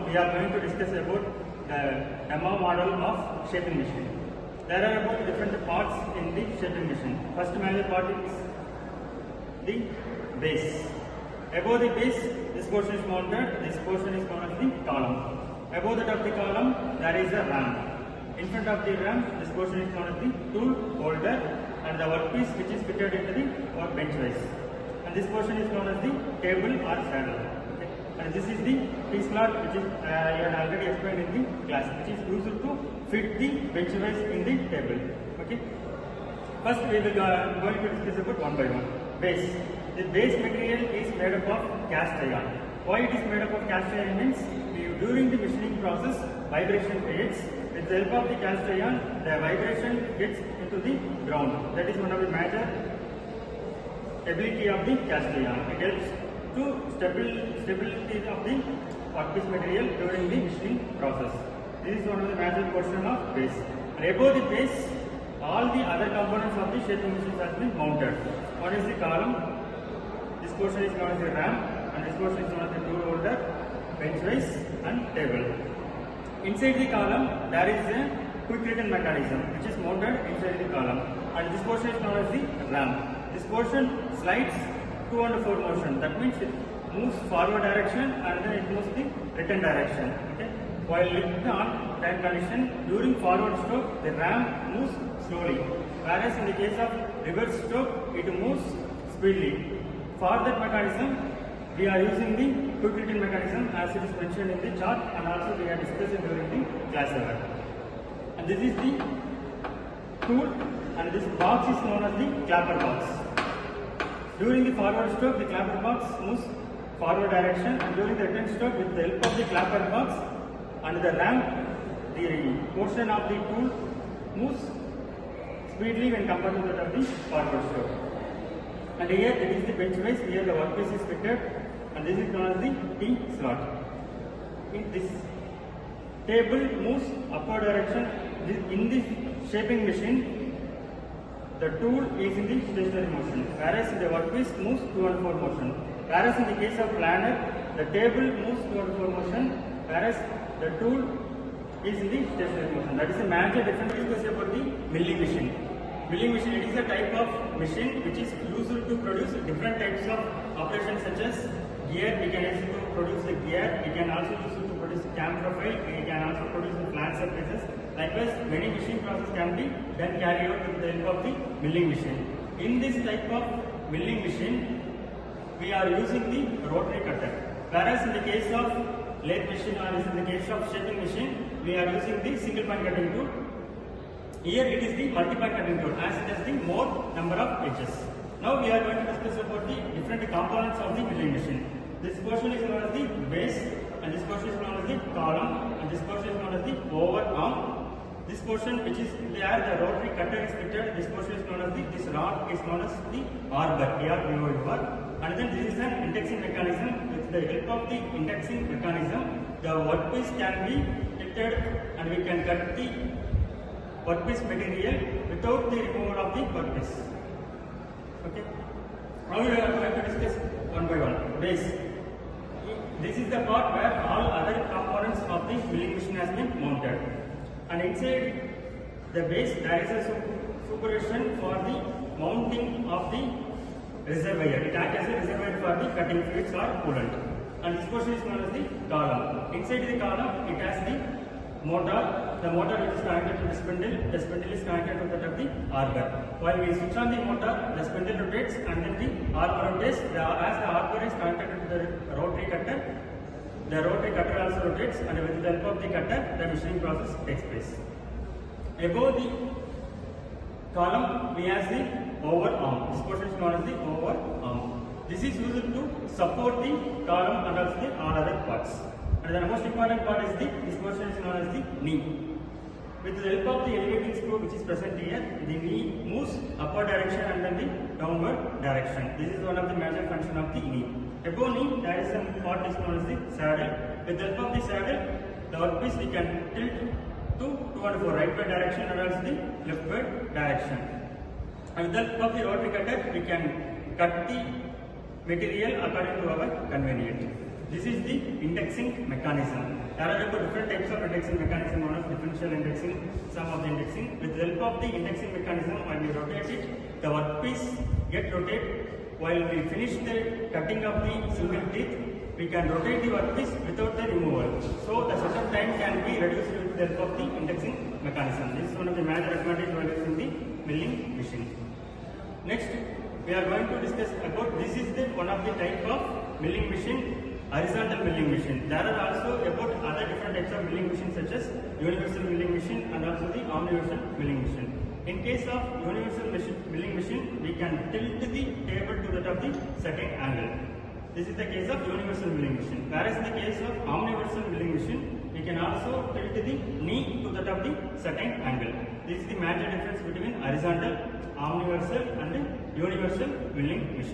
we are going to discuss about the demo model of shaping machine. There are about different parts in the shaping machine. First major part is the base. Above the base, this portion is mounted, this portion is known as the column. Above that of the column, there is a ram. In front of the ram, this portion is known as the tool holder and the workpiece which is fitted into the workbench vise. And this portion is known as the table or saddle. Okay. And this is the T-slot which is I had already explained in the class, which is used to fit the bench vise in the table. Okay. First, we will going to discuss about one by one. Base. The base material is made up of cast iron. Why it is made up of cast iron means during the machining process, vibration creates. With the help of the cast iron, the vibration gets into the ground. That is one of the major ability of the cast iron. It helps to stability of the workpiece material during the machining process. This is one of the major portion of base. And above the base, all the other components of the shaping machine has been mounted. One is the column. This portion is known as the ram, and this portion is known as the tool holder, bench vise, and table. Inside the column, there is a quick return mechanism which is mounted inside the column, and this portion is known as the ram. This portion slides 2 and 4 motion. That means it moves forward direction and then it moves the return direction. Okay. While in on time condition, during forward stroke, the ram moves slowly, whereas in the case of reverse stroke, it moves speedily. For that mechanism, we are using the quick return mechanism as it is mentioned in the chart, and also we have discussed it during the class 7. And this is the tool, and this box is known as the clapper box. During the forward stroke, the clapper box moves forward direction, and during the return stroke, with the help of the clapper box and the ram, the portion of the tool moves speedily when compared to that of the forward stroke. And here it is the bench vise. Here the workpiece is fitted, and this is known as the T-slot. In this table moves upward direction. In this shaping machine, the tool is in the stationary motion, whereas the workpiece moves 2 and 4 motion. Whereas in the case of planer, the table moves 2 and 4 motion, whereas the tool is in the stationary motion. That is a major difference. Discuss about the milling machine. Milling machine, it is a type of machine which is used to produce different types of operations such as gear. We can use to produce the gear. We can also use to produce the cam profile. We can also produce the flat surfaces. Likewise, many machine processes can be then carried out with the help of the milling machine. In this type of milling machine, we are using the rotary cutter. Whereas in the case of lathe machine or in the case of shaping machine, we are using the single point cutting tool. Here it is the multi-point cutting tool as it has the more number of edges. Now we are going to discuss about the different components of the milling machine. This portion is known as the base, and this portion is known as the column, and this portion is known as the overarm. This portion which is where the rotary cutter is fitted, this portion is known as the, this rod is known as the arbor, and then this is an indexing mechanism. With the help of the indexing mechanism, the workpiece can be fitted and we can cut the workpiece material without the removal of the workpiece. Okay. Now we are going to discuss one by one. Base. This is the part where all other components of the milling machine has been mounted. And inside the base, there is a supervision for the mounting of the reservoir. It acts as a reservoir for the cutting fluids or coolant. And this portion is known as the column. Inside the column, it has the motor. The motor which is connected to the spindle is connected to that of the arbor. While we switch on the motor, the spindle rotates and then the arbor rotates. As the arbor is connected to the rotary cutter, the rotary cutter also rotates, and with the help of the cutter, the machining process takes place. Above the column, we have the overarm. This portion is known as the overarm. This is used to support the column and also the all other parts. And the most important part is this portion is known as the knee. With the help of the elevating screw which is present here, the knee moves upward direction and then the downward direction. This is one of the major function of the knee. Above knee, there is some part is known as the saddle. With the help of the saddle, the workpiece we can tilt to 2 and 4 rightward direction and also the leftward direction. And with the help of the rotary cutter, we can cut the material according to our convenience. This is the indexing mechanism. There are about different types of indexing mechanism, known as differential indexing, sum of the indexing. With the help of the indexing mechanism, when we rotate it, the workpiece get rotated. While we finish the cutting of the single teeth, we can rotate the workpiece without the removal. So the setup time can be reduced with the help of the indexing mechanism. This is one of the major advantages while using the milling machine. Next, we are going to discuss about this is the one of the type of milling machine, horizontal milling machine. There are also about other different types of milling machines such as universal milling machine and also the omniversal milling machine. In case of universal milling machine, we can tilt the table to that of the certain angle. This is the case of universal milling machine. Whereas in the case of omniversal milling machine, we can also tilt the knee to that of the certain angle. This is the major difference between horizontal, omniversal and universal milling machine.